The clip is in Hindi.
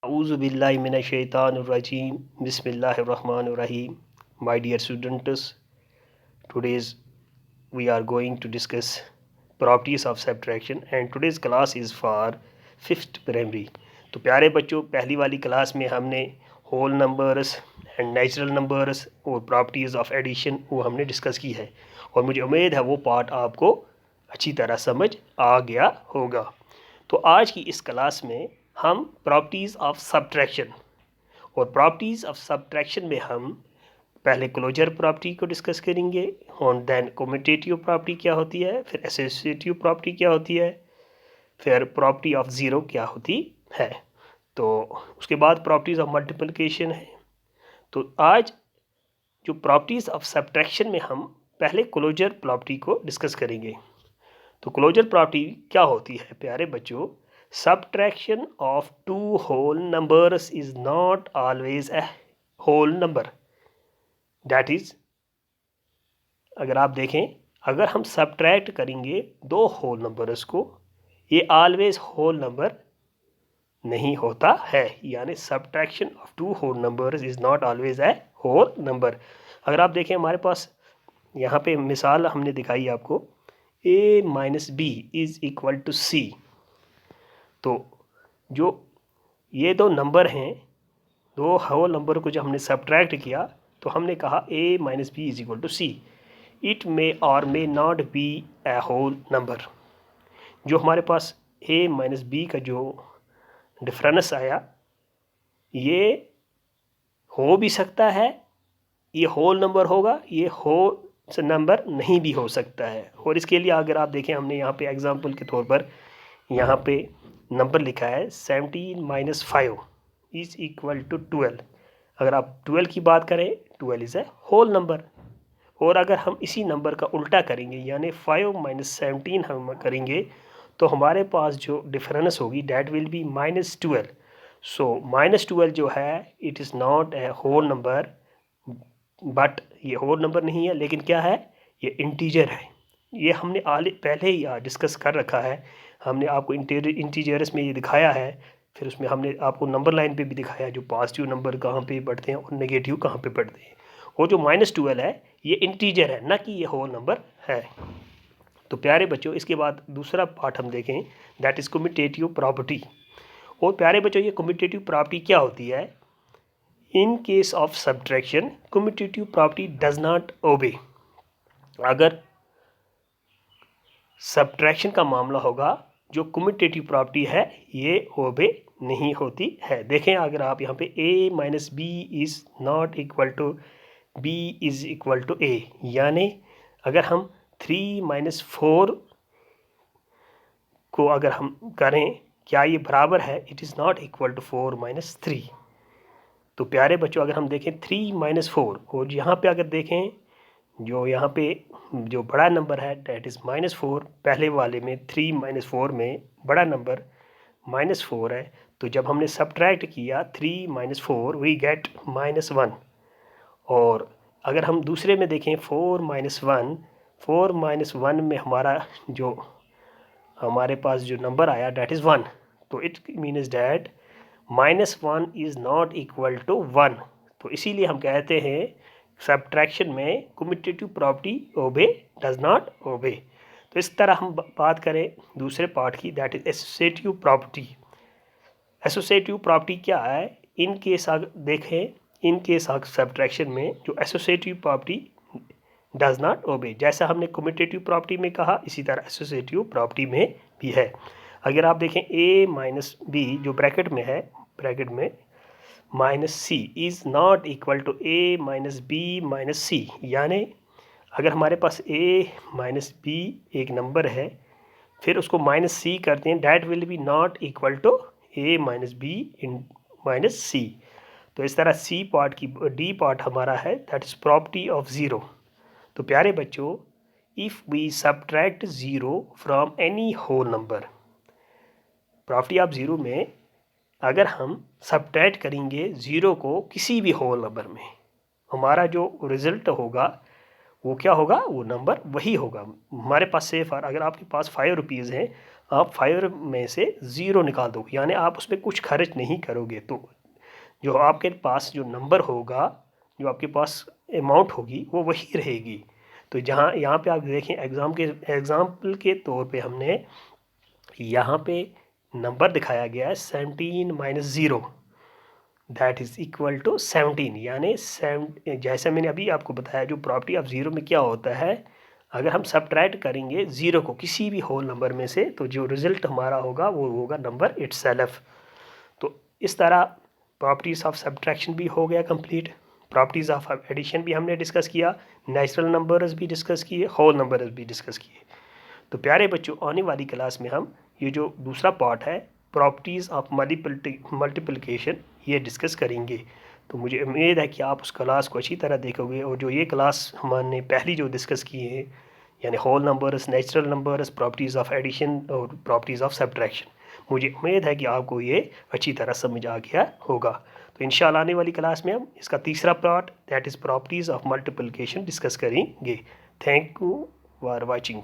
Auzubillahi minash-shaytanir-rajim. Bismillahir-rahmanir-rahim. My dear students, today's we are going to discuss properties of subtraction and today's class is for 5th primary. तो प्यारे बच्चों, पहली वाली क्लास में हमने whole numbers and natural numbers और प्रॉपर्टीज़ ऑफ एडिशन वो हमने डिस्कस की है और मुझे उम्मीद है वो पार्ट आपको अच्छी तरह समझ आ गया होगा। तो आज की इस क्लास में हम प्रॉपर्टीज़ ऑफ सब्ट्रैक्शन और प्रॉपर्टीज़ ऑफ सब्ट्रैक्शन में हम पहले क्लोजर प्रॉपर्टी को डिस्कस करेंगे और देन कम्यूटेटिव प्रॉपर्टी क्या होती है, फिर एसोसिएटिव प्रॉपर्टी क्या होती है, फिर प्रॉपर्टी ऑफ ज़ीरो क्या होती है, तो उसके बाद प्रॉपर्टीज़ ऑफ मल्टीप्लिकेशन है। तो आज जो प्रॉपर्टीज़ ऑफ सब्ट्रैक्शन में हम पहले क्लोजर प्रॉपर्टी को डिस्कस करेंगे। तो क्लोजर प्रॉपर्टी क्या होती है प्यारे बच्चों? Subtraction of two whole numbers is not always a whole number. That is, अगर आप देखें, अगर हम सब्ट्रैक्ट करेंगे दो होल नंबर्स को, ये ऑलवेज होल नंबर नहीं होता है, यानी subtraction of two whole numbers is not always a whole number. अगर आप देखें, हमारे पास यहाँ पे मिसाल हमने दिखाई आपको, a minus B is equal to C. तो जो ये दो नंबर हैं, दो होल नंबर को जब हमने सब्ट्रैक्ट किया तो हमने कहा a minus B is equal to C. It may और may not be a whole number. जो हमारे पास a माइनस बी का जो डिफरेंस आया, ये हो भी सकता है, ये होल नंबर होगा, ये होल नंबर नहीं भी हो सकता है। और इसके लिए अगर आप देखें, हमने यहाँ पे एग्जांपल के तौर पर यहाँ पे नंबर लिखा है 17 माइनस 5 इज इक्वल टू 12। अगर आप 12 की बात करें, 12 इज़ ए होल नंबर। और अगर हम इसी नंबर का उल्टा करेंगे, यानी 5 माइनस 17 हम करेंगे, तो हमारे पास जो डिफरेंस होगी that will be minus 12। So minus 12 जो है, it is not a whole number, but ये होल नंबर नहीं है, लेकिन क्या है, ये इंटीजर है। ये हमने पहले ही डिस्कस कर रखा है। हमने आपको इंटीजर्स में ये दिखाया है, फिर उसमें हमने आपको नंबर लाइन पे भी दिखाया जो पॉजिटिव नंबर कहाँ पे बढ़ते हैं और नेगेटिव कहाँ पे बढ़ते हैं। और जो माइनस 12 है, ये इंटीजर है, ना कि ये होल नंबर है। तो प्यारे बच्चों, इसके बाद दूसरा पार्ट हम देखें, दैट इज़ कम्यूटेटिव प्रॉपर्टी। और प्यारे बच्चों, ये कम्यूटेटिव प्रॉपर्टी क्या होती है? In case of subtraction, commutative property does not ओबे। अगर सब्ट्रैक्शन का मामला होगा, जो कम्यूटेटिव प्रॉपर्टी है ये ओबे नहीं होती है। देखें, अगर आप यहाँ पे a minus B is not equal to b is equal to a, यानी अगर हम 3 माइनस 4 को अगर हम करें, क्या ये बराबर है? It is not equal to 4 minus 3। तो प्यारे बच्चों, अगर हम देखें 3 माइनस 4, और यहाँ पे अगर देखें, जो यहाँ पे जो बड़ा नंबर है डैट इज़ माइनस 4, पहले वाले में 3 माइनस 4 में बड़ा नंबर माइनस 4 है। तो जब हमने सब्ट्रैक्ट किया 3 माइनस 4, वी गेट माइनस 1। और अगर हम दूसरे में देखें 4 माइनस 1, 4 माइनस 1 में हमारा जो हमारे पास जो नंबर आया डैट इज़ 1। तो it means that minus 1 is not equal to 1। तो इसीलिए हम कहते हैं सब्ट्रैक्शन में commutative property obey does not obey. तो इस तरह हम बात करें दूसरे पार्ट की, that is associative property. Associative property क्या है? इन केस देखें, इन केस ऑफ सब्ट्रैक्शन में जो एसोसिएटिव प्रॉपर्टी डज नॉट ओबे, जैसा हमने कम्यूटेटिव प्रॉपर्टी में कहा, इसी तरह एसोसिएटिव प्रॉपर्टी में भी है। अगर आप देखें a माइनस बी जो ब्रैकेट में है, ब्रैकेट में minus C is not equal to a minus B minus C, यानी अगर हमारे पास a माइनस बी एक नंबर है, फिर उसको माइनस सी करते हैं, that will be not equal to a minus B in minus C. तो इस तरह सी पार्ट की डी पार्ट हमारा है, that is property of zero. तो प्यारे बच्चों, if we subtract zero from any whole number, property of zero में अगर हम सब्ट्रैक्ट करेंगे ज़ीरो को किसी भी होल नंबर में, हमारा जो रिज़ल्ट होगा वो क्या होगा? वो नंबर वही होगा। हमारे पास से फॉर अगर आपके पास 5 रुपीज़ हैं, आप 5 में से 0 निकाल दो, यानी आप उसमें कुछ खर्च नहीं करोगे, तो जो आपके पास जो नंबर होगा, जो आपके पास अमाउंट होगी वो वही रहेगी। तो जहाँ यहाँ पे आप देखें एग्ज़ाम्पल के तौर पे हमने यहाँ पे नंबर दिखाया गया है 17 minus 0 that is equal to 17, यानी जैसे मैंने अभी आपको बताया जो प्रॉपर्टी ऑफ ज़ीरो में क्या होता है, अगर हम सब्ट्रैक्ट करेंगे ज़ीरो को किसी भी होल नंबर में से तो जो रिज़ल्ट हमारा होगा वो होगा नंबर इटसेल्फ। तो इस तरह प्रॉपर्टीज़ ऑफ सब्ट्रैक्शन भी हो गया कंप्लीट, प्रॉपर्टीज़ ऑफ एडिशन भी हमने डिस्कस किया, नेचुरल नंबर्स भी डिस्कस किए, होल नंबर्स भी डिस्कस किए। तो प्यारे बच्चों, आने वाली क्लास में हम ये जो दूसरा पार्ट है प्रॉपर्टीज़ ऑफ मल्टीप्लिकेशन ये डिस्कस करेंगे। तो मुझे उम्मीद है कि आप उस क्लास को अच्छी तरह देखोगे, और जो ये क्लास हमने पहली जो डिस्कस किए हैं यानी whole numbers, natural numbers, properties of addition और प्रॉपर्टीज़ ऑफ सब्ट्रैक्शन, मुझे उम्मीद है कि आपको ये अच्छी तरह समझ आ गया होगा। तो इंशाल्लाह आने वाली क्लास में हम इसका तीसरा part that is properties of multiplication discuss करेंगे। Thank you for watching.